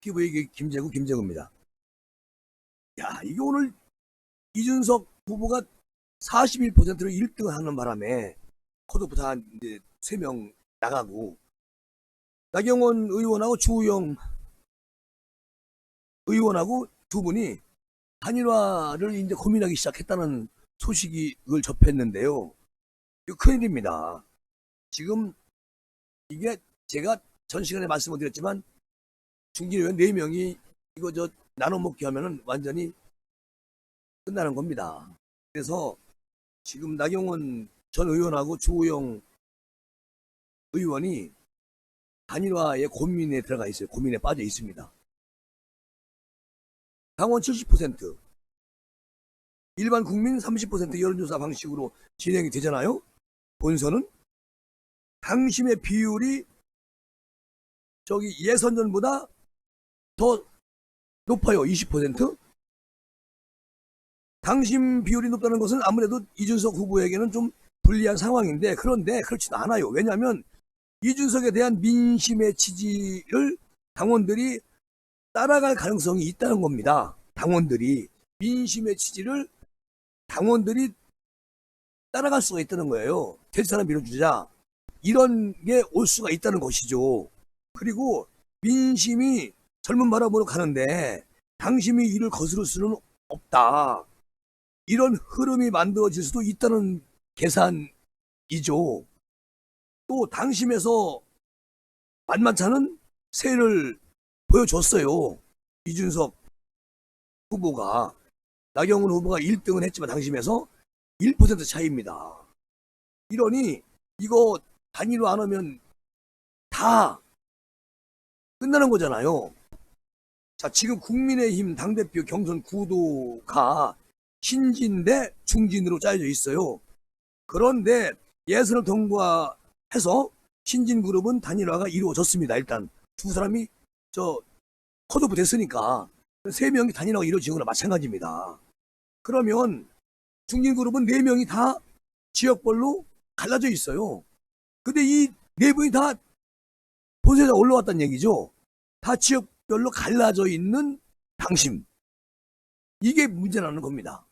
TV의 김재구입니다. 야, 이게 오늘 이준석 후보가 41%로 1등을 하는 바람에 컷오프 다 이제 3명 나가고 나경원 의원하고 주호영 의원하고 두 분이 단일화를 이제 고민하기 시작했다는 소식을 접했는데요. 이거 큰일입니다. 지금 이게 제가 전 시간에 말씀을 드렸지만 중진의원 4명이 이거 나눠 먹기 하면은 완전히 끝나는 겁니다. 그래서 지금 나경원 전 의원하고 주호영 의원이 단일화의 고민에 들어가 있어요. 고민에 빠져 있습니다. 당원 70%, 일반 국민 30% 여론조사 방식으로 진행이 되잖아요. 본선은 당심의 비율이 예선전보다 더 높아요. 20%. 당심 비율이 높다는 것은 아무래도 이준석 후보에게는 좀 불리한 상황인데, 그런데 그렇지도 않아요. 왜냐하면 이준석에 대한 민심의 지지를 당원들이 따라갈 가능성이 있다는 겁니다. 당원들이 민심의 지지를 당원들이 따라갈 수가 있다는 거예요. 될 사람 밀어주자, 이런 게 올 수가 있다는 것이죠. 그리고 민심이 젊은 바람으로 가는데 당심이 이를 거스를 수는 없다, 이런 흐름이 만들어질 수도 있다는 계산이죠. 또 당심에서 만만찮은 세를 보여줬어요. 이준석 후보가. 나경원 후보가 1등은 했지만 당심에서 1% 차이입니다. 이러니 이거 단일화 안 하면 다 끝나는 거잖아요. 자, 지금 국민의힘 당대표 경선 구도가 신진 대 중진으로 짜여져 있어요. 그런데 예선을 통과해서 신진 그룹은 단일화가 이루어졌습니다. 일단 두 사람이 컷오프 됐으니까 3명이 단일화가 이루어진 거나 마찬가지입니다. 그러면 중진 그룹은 4명이 다 지역별로 갈라져 있어요. 근데 이 4분이 다 본선에 올라왔다는 얘기죠. 다 지역별로 갈라져 있는 당심. 이게 문제라는 겁니다.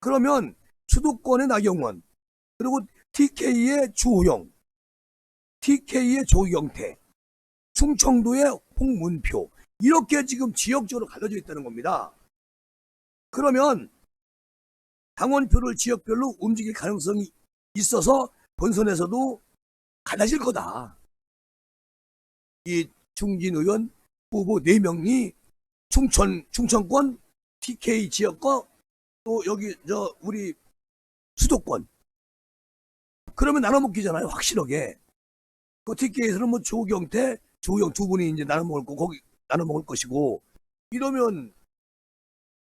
그러면 수도권의 나경원, 그리고 TK의 주호영, TK의 조경태, 충청도의 홍문표, 이렇게 지금 지역적으로 갈라져 있다는 겁니다. 그러면 당원표를 지역별로 움직일 가능성이 있어서 본선에서도 갈라질 거다. 이 중진 의원 후보 4명이 충청권 TK 지역과 또 여기 우리 수도권, 그러면 나눠 먹기잖아요. 확실하게. 그 TK에서는 뭐 조경태, 조영 두 분이 이제 나눠 먹을 거, 거기 나눠 먹을 것이고, 이러면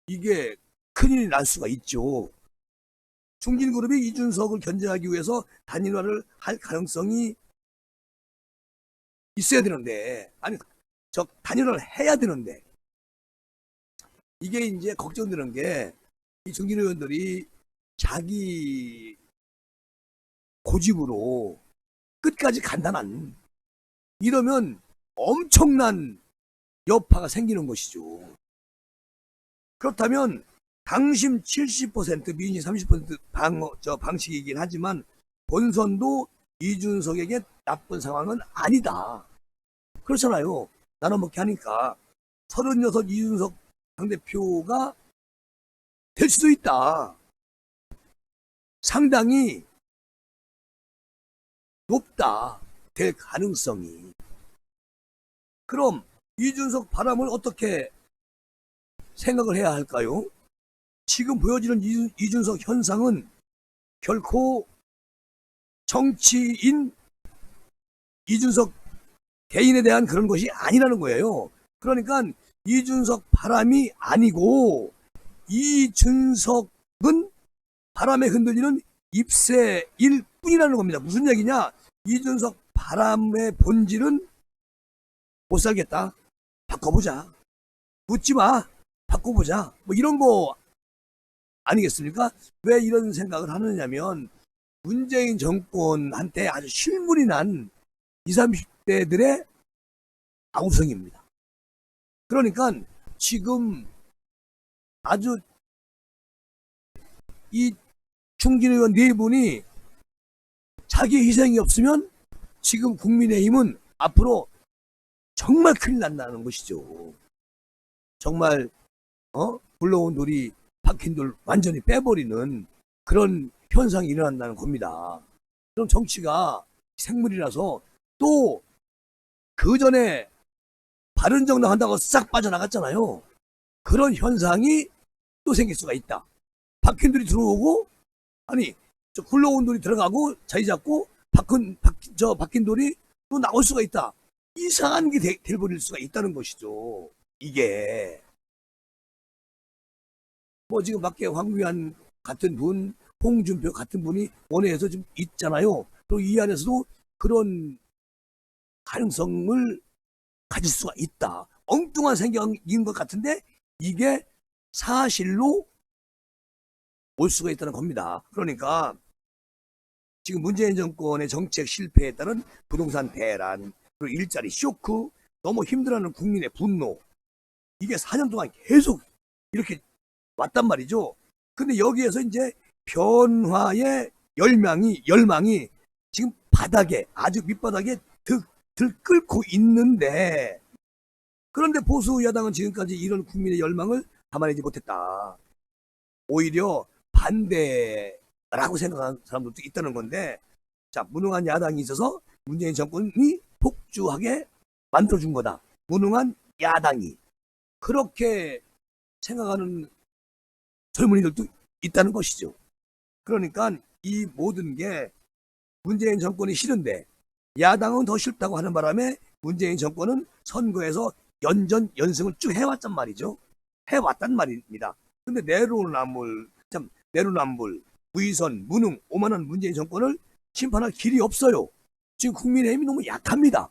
이게 큰일이 날 수가 있죠. 중진그룹이 이준석을 견제하기 위해서 단일화를 할 가능성이 있어야 되는데, 아니, 단일화를 해야 되는데, 이게 이제 걱정되는 게, 이 중진 의원들이 자기 고집으로 끝까지 간다는, 이러면 엄청난 여파가 생기는 것이죠. 그렇다면 당심 70%, 민심 30% 방식이긴 하지만 본선도 이준석에게 나쁜 상황은 아니다. 그렇잖아요. 나눠먹기 하니까 36 이준석 당대표가 될 수도 있다. 상당히 높다. 될 가능성이. 그럼 이준석 바람을 어떻게 생각을 해야 할까요? 지금 보여지는 이준석 현상은 결코 정치인 이준석 개인에 대한 그런 것이 아니라는 거예요. 그러니까 이준석 바람이 아니고 이준석은 바람에 흔들리는 잎새일 뿐이라는 겁니다. 무슨 얘기냐? 이준석 바람의 본질은 못 살겠다, 바꿔보자, 묻지 마, 바꿔보자, 뭐 이런 거 아니겠습니까? 왜 이런 생각을 하느냐면 문재인 정권한테 아주 실물이 난 20, 30대들의 아우성입니다. 그러니까 지금 아주 이 중진 의원 네 분이 자기 희생이 없으면 지금 국민의힘은 앞으로 정말 큰일 난다는 것이죠. 정말 굴러온 돌이 박힌 돌 완전히 빼버리는 그런 현상이 일어난다는 겁니다. 그럼 정치가 생물이라서 또 그 전에 바른정당 한다고 싹 빠져나갔잖아요. 그런 현상이 또 생길 수가 있다. 박힌 돌이 들어오고 아니 저 굴러온 돌이 들어가고 자리 잡고 박힌 돌이 또 나올 수가 있다. 이상한 게 돼버릴 수가 있다는 것이죠. 이게 뭐 지금 밖에 황교안 같은 분, 홍준표 같은 분이 원회에서 좀 있잖아요. 또 이 안에서도 그런 가능성을 가질 수가 있다. 엉뚱한 생각인 것 같은데 이게 사실로 올 수가 있다는 겁니다. 그러니까 지금 문재인 정권의 정책 실패에 따른 부동산 대란, 그리고 일자리 쇼크, 너무 힘들어하는 국민의 분노, 이게 4년 동안 계속 이렇게 왔단 말이죠. 근데 여기에서 이제 변화의 열망이 지금 바닥에, 아주 밑바닥에 들끓고 있는데, 그런데 보수 야당은 지금까지 이런 국민의 열망을 담아내지 못했다. 오히려 반대라고 생각하는 사람들도 있다는 건데, 자, 무능한 야당이 있어서 문재인 정권이 폭주하게 만들어준 거다. 무능한 야당이. 그렇게 생각하는 젊은이들도 있다는 것이죠. 그러니까 이 모든 게 문재인 정권이 싫은데 야당은 더 싫다고 하는 바람에 문재인 정권은 선거에서 연승을 쭉 해왔단 말이죠. 해왔단 말입니다. 근데 내로남불, 무위선, 무능, 오만한 문재인 정권을 심판할 길이 없어요. 지금 국민의힘이 너무 약합니다.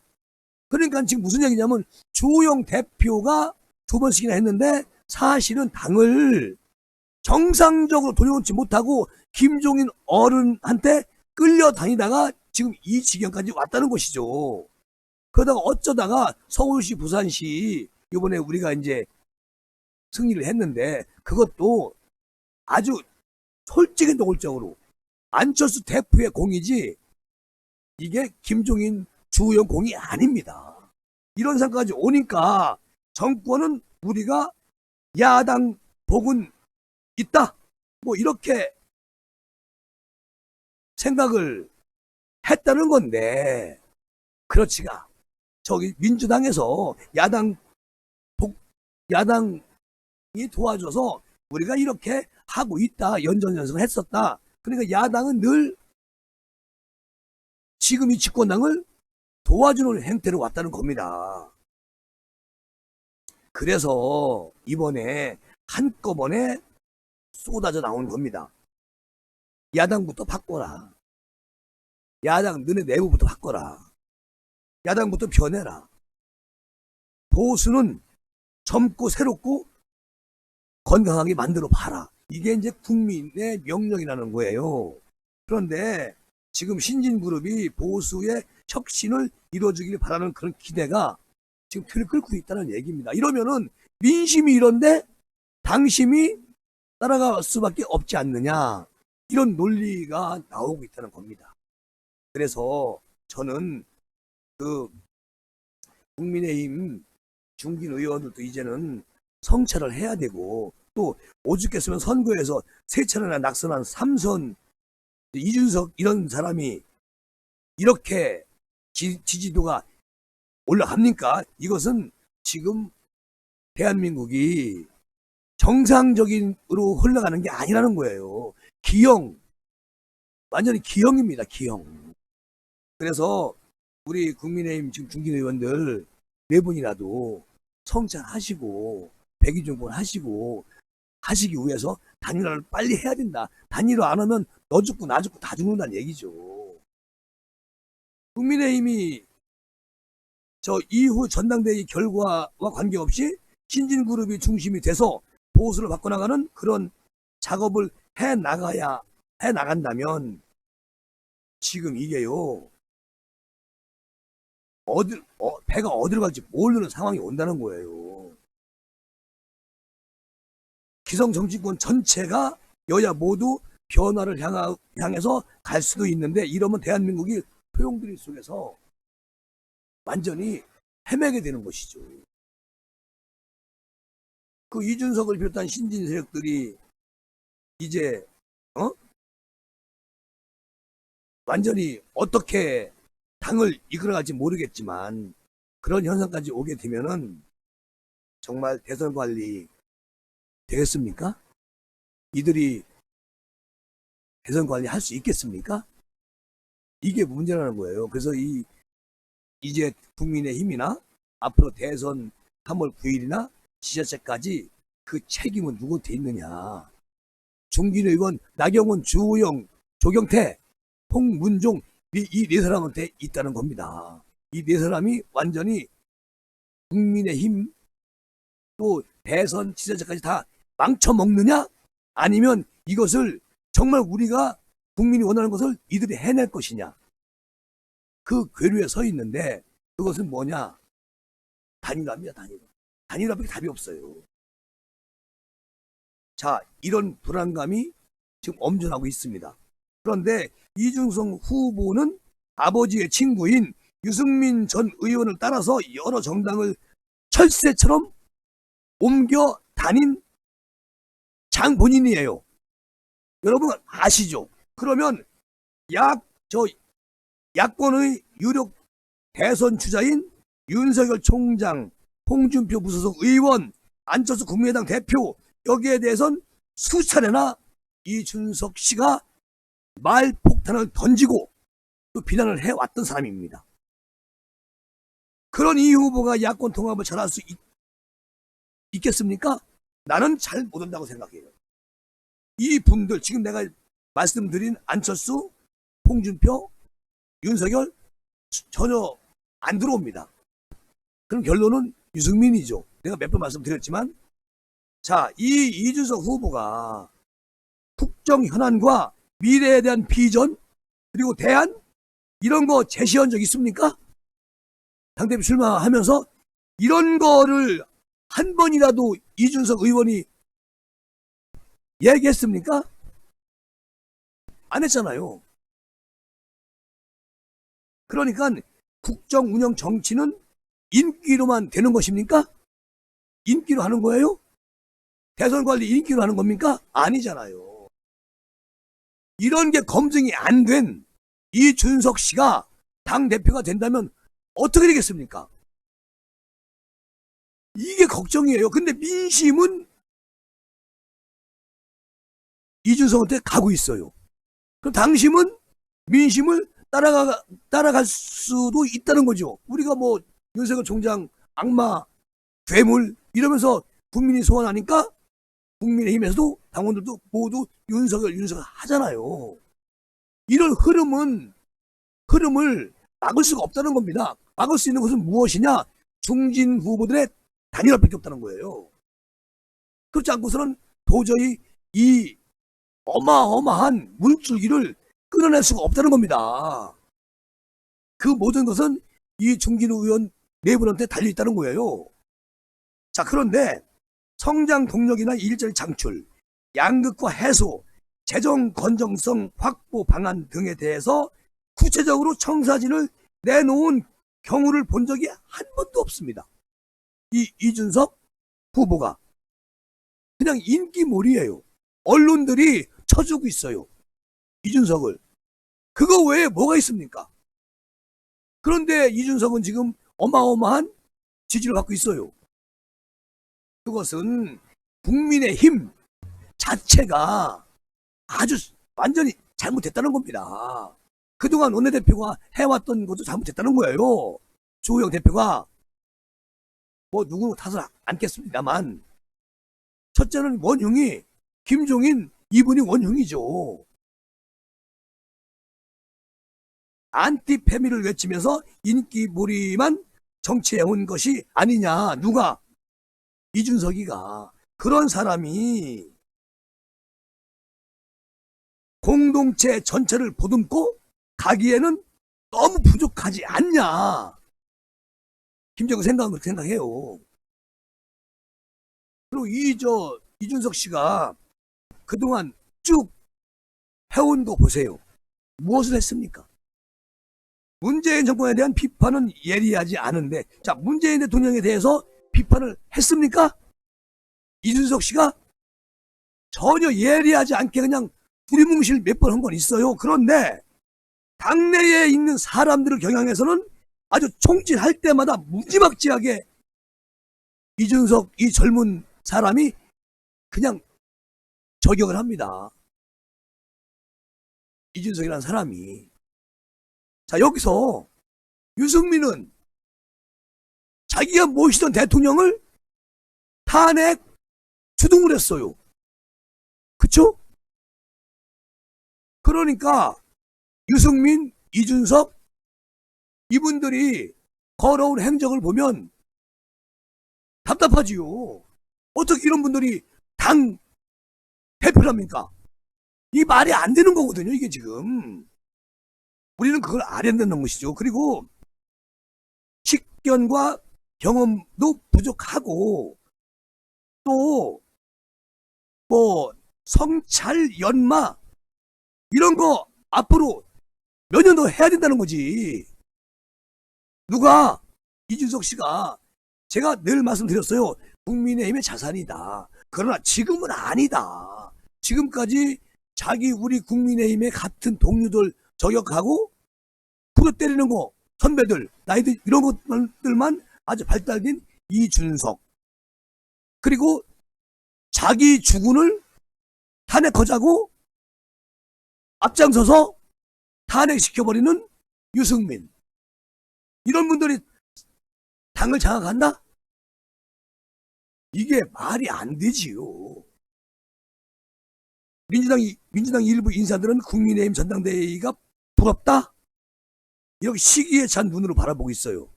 그러니까 지금 무슨 얘기냐면 주호영 대표가 2번씩이나 했는데 사실은 당을 정상적으로 돌려놓지 못하고 김종인 어른한테 끌려다니다가 지금 이 지경까지 왔다는 것이죠. 그러다가 어쩌다가 서울시, 부산시 이번에 우리가 이제 승리를 했는데 그것도 아주 솔직히 노골적으로 안철수 대표의 공이지 이게 김종인, 주호영 공이 아닙니다. 이런 상황까지 오니까 정권은 우리가 야당 복은 있다. 뭐 이렇게 생각을 했다는 건데 그렇지가. 저기 민주당에서 야당이 도와줘서 우리가 이렇게 하고 있다. 연전연승을 했었다. 그러니까 야당은 늘 지금 이 집권당을 도와주는 행태로 왔다는 겁니다. 그래서 이번에 한꺼번에 쏟아져 나온 겁니다. 야당부터 바꿔라. 야당 너네 내부부터 바꿔라. 야당부터 변해라. 보수는 젊고 새롭고 건강하게 만들어 봐라. 이게 이제 국민의 명령이라는 거예요. 그런데 지금 신진그룹이 보수의 혁신을 이루어주길 바라는 그런 기대가 지금 틀을 끓고 있다는 얘기입니다. 이러면은 민심이 이런데 당심이 따라갈 수밖에 없지 않느냐. 이런 논리가 나오고 있다는 겁니다. 그래서 저는 그 국민의힘 중진 의원들도 이제는 성찰을 해야 되고 또 오죽했으면 선거에서 3차례나 낙선한 삼선 이준석 이런 사람이 이렇게 지지도가 올라갑니까? 이것은 지금 대한민국이 정상적인으로 흘러가는 게 아니라는 거예요. 기형, 완전히 기형입니다. 기형. 그래서 우리 국민의힘 지금 중진 의원들 4분이라도 성찰하시고 백의종군 하시고 하시기 위해서 단일화를 빨리 해야 된다. 단일화 안 하면 너 죽고 나 죽고 다 죽는다는 얘기죠. 국민의힘이 저 이후 전당대회 결과와 관계없이 신진그룹이 중심이 돼서 보수를 바꿔나가는 그런 작업을 해 나간다면 지금 이게요 배가 어디로 갈지 모르는 상황이 온다는 거예요. 기성 정치권 전체가 여야 모두 변화를 향해서 갈 수도 있는데, 이러면 대한민국이 소용돌이 속에서 완전히 헤매게 되는 것이죠. 그 이준석을 비롯한 신진 세력들이 이제 완전히 어떻게 당을 이끌어갈지 모르겠지만, 그런 현상까지 오게 되면은 정말 대선 관리 되겠습니까? 이들이 대선 관리 할 수 있겠습니까? 이게 문제라는 거예요. 그래서 이제 국민의힘이나 앞으로 대선 3월 9일이나 지자체까지 그 책임은 누구한테 있느냐. 중진 의원 나경원, 주호영, 조경태, 홍문종, 이 네 사람한테 있다는 겁니다. 이 네 사람이 완전히 국민의힘 또 대선 지자체까지 다 망쳐먹느냐, 아니면 이것을 정말 우리가 국민이 원하는 것을 이들이 해낼 것이냐, 그 궤류에 서 있는데, 그것은 뭐냐? 단일화입니다. 단일화밖에 답이 없어요. 자, 이런 불안감이 지금 엄존하고 있습니다. 그런데 이준석 후보는 아버지의 친구인 유승민 전 의원을 따라서 여러 정당을 철새처럼 옮겨 다닌 장본인이에요. 여러분 아시죠? 그러면 야권의 유력 대선 주자인 윤석열 총장, 홍준표 무소속 의원, 안철수 국민의당 대표, 여기에 대해선 수차례나 이준석 씨가 말폭탄을 던지고 또 비난을 해왔던 사람입니다. 그런 이 후보가 야권 통합을 잘할 수 있겠습니까? 나는 잘 못한다고 생각해요. 이 분들, 지금 내가 말씀드린 안철수, 홍준표, 윤석열 전혀 안 들어옵니다. 그럼 결론은 유승민이죠. 내가 몇 번 말씀드렸지만, 자, 이 이준석 후보가 국정 현안과 미래에 대한 비전, 그리고 대안, 이런 거 제시한 적 있습니까? 당대표 출마하면서 이런 거를 한 번이라도 이준석 의원이 얘기했습니까? 안 했잖아요. 그러니까 국정 운영 정치는 인기로만 되는 것입니까? 인기로 하는 거예요? 대선 관리 인기로 하는 겁니까? 아니잖아요. 이런 게 검증이 안 된 이준석 씨가 당대표가 된다면 어떻게 되겠습니까? 이게 걱정이에요. 근데 민심은 이준석한테 가고 있어요. 그럼 당심은 민심을 따라갈 수도 있다는 거죠. 우리가 뭐 윤석열 총장 악마, 괴물 이러면서 국민이 소환하니까 국민의힘에서도 당원들도 모두 윤석열 하잖아요. 이런 흐름을 막을 수가 없다는 겁니다. 막을 수 있는 것은 무엇이냐? 중진 후보들의 단일화밖에 없다는 거예요. 그렇지 않고서는 도저히 이 어마어마한 물줄기를 끊어낼 수가 없다는 겁니다. 그 모든 것은 이 중진 의원 네 분한테 달려있다는 거예요. 자, 그런데 성장 동력이나 일자리 창출, 양극화 해소, 재정 건전성 확보 방안 등에 대해서 구체적으로 청사진을 내놓은 경우를 본 적이 한 번도 없습니다. 이준석 후보가 그냥 인기몰이에요. 언론들이 쳐주고 있어요. 이준석을. 그거 외에 뭐가 있습니까? 그런데 이준석은 지금 어마어마한 지지를 갖고 있어요. 그것은 국민의힘 자체가 아주 완전히 잘못됐다는 겁니다. 그동안 원내대표가 해왔던 것도 잘못됐다는 거예요. 주호영 대표가 뭐 누구 탓을 안겠습니다만, 첫째는 원흉이 김종인, 이분이 원흉이죠. 안티패밀을 외치면서 인기몰이만 정치해온 것이 아니냐. 누가? 이준석이가. 그런 사람이 공동체 전체를 보듬고 가기에는 너무 부족하지 않냐. 김정은 생각은 그렇게 생각해요. 그리고 이준석 씨가 그동안 쭉 해온 거 보세요. 무엇을 했습니까? 문재인 정권에 대한 비판은 예리하지 않은데, 자, 문재인 대통령에 대해서 비판을 했습니까? 이준석 씨가 전혀 예리하지 않게 그냥 두리뭉실 몇 번 한 건 있어요. 그런데 당내에 있는 사람들을 겨냥해서는 아주 총질할 때마다 무지막지하게 이준석 이 젊은 사람이 그냥 저격을 합니다. 이준석이라는 사람이. 자, 여기서 유승민은 자기가 모시던 대통령을 탄핵 추동을 했어요. 그쵸? 그러니까 유승민, 이준석 이분들이 걸어온 행적을 보면 답답하지요. 어떻게 이런 분들이 당 대표랍니까? 이 말이 안 되는 거거든요, 이게 지금. 우리는 그걸 알아야 된다는 것이죠. 그리고 식견과 경험도 부족하고 또 뭐 성찰, 연마 이런 거 앞으로 몇 년 더 해야 된다는 거지. 누가 이준석 씨가 제가 늘 말씀드렸어요. 국민의힘의 자산이다. 그러나 지금은 아니다. 지금까지 자기 우리 국민의힘의 같은 동료들 저격하고 부러 때리는 거 선배들 나이들 이런 것들만 아주 발달된 이준석 그리고 자기 주군을 탄핵하자고 앞장서서 탄핵시켜버리는 유승민 이런 분들이 당을 장악한다? 이게 말이 안 되지요. 민주당 일부 인사들은 국민의힘 전당대회가 부럽다? 이렇게 시기에 찬 눈으로 바라보고 있어요.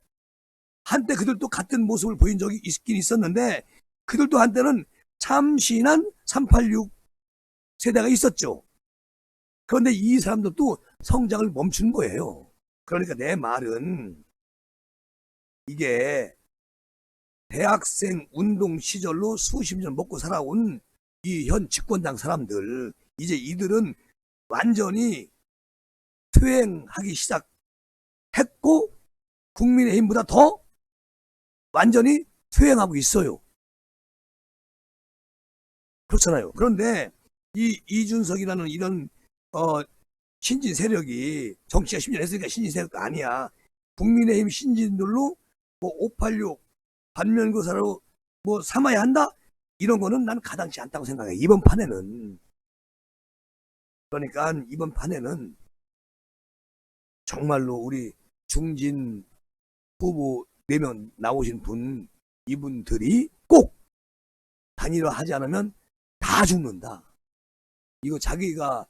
한때 그들도 같은 모습을 보인 적이 있긴 있었는데 그들도 한때는 참신한 386 세대가 있었죠. 그런데 이 사람들도 성장을 멈춘 거예요. 그러니까 내 말은 이게 대학생 운동 시절로 수십 년 먹고 살아온 이 현 집권당 사람들 이제 이들은 완전히 퇴행하기 시작했고 국민의힘보다 더 완전히 퇴행하고 있어요. 그렇잖아요. 그런데 이 이준석이라는 이런 신진 세력이 정치가 10년 했으니까 신진 세력도 아니야. 국민의힘 신진들로 뭐 586 반면교사로 뭐 삼아야 한다? 이런 거는 난 가당치 않다고 생각해. 이번 판에는. 그러니까 이번 판에는 정말로 우리 중진 후보 4명 나오신 분 이분들이 꼭 단일화하지 않으면 다 죽는다. 이거 자기가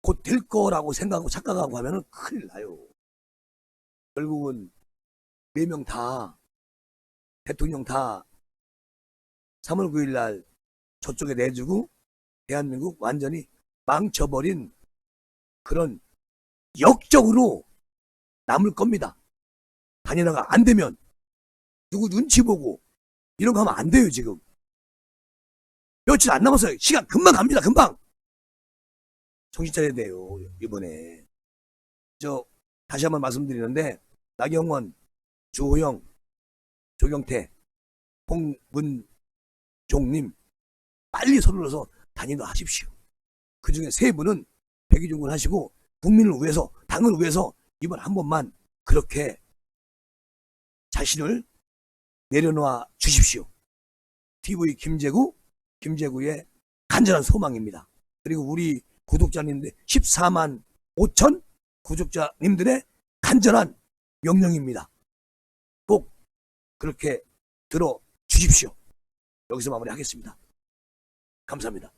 곧 될 거라고 생각하고 착각하고 하면 큰일 나요. 결국은 4명 다 대통령 다 3월 9일 날 저쪽에 내주고 대한민국 완전히 망쳐버린 그런 역적으로 남을 겁니다. 단일화가 안 되면 누구 눈치 보고 이런 거 하면 안 돼요. 지금 며칠 안 남았어요. 시간 금방 갑니다. 금방. 정신 차려야 돼요. 이번에 다시 한번 말씀드리는데 나경원, 주호영, 조경태, 홍문종님 빨리 서둘러서 단일화 하십시오. 그 중에 3분은 백의종군 하시고 국민을 위해서 당을 위해서 이번 한 번만 그렇게 자신을 내려놓아 주십시오. TV 김재구의 간절한 소망입니다. 그리고 우리 구독자님들 14만 5천 구독자님들의 간절한 명령입니다. 꼭 그렇게 들어 주십시오. 여기서 마무리하겠습니다. 감사합니다.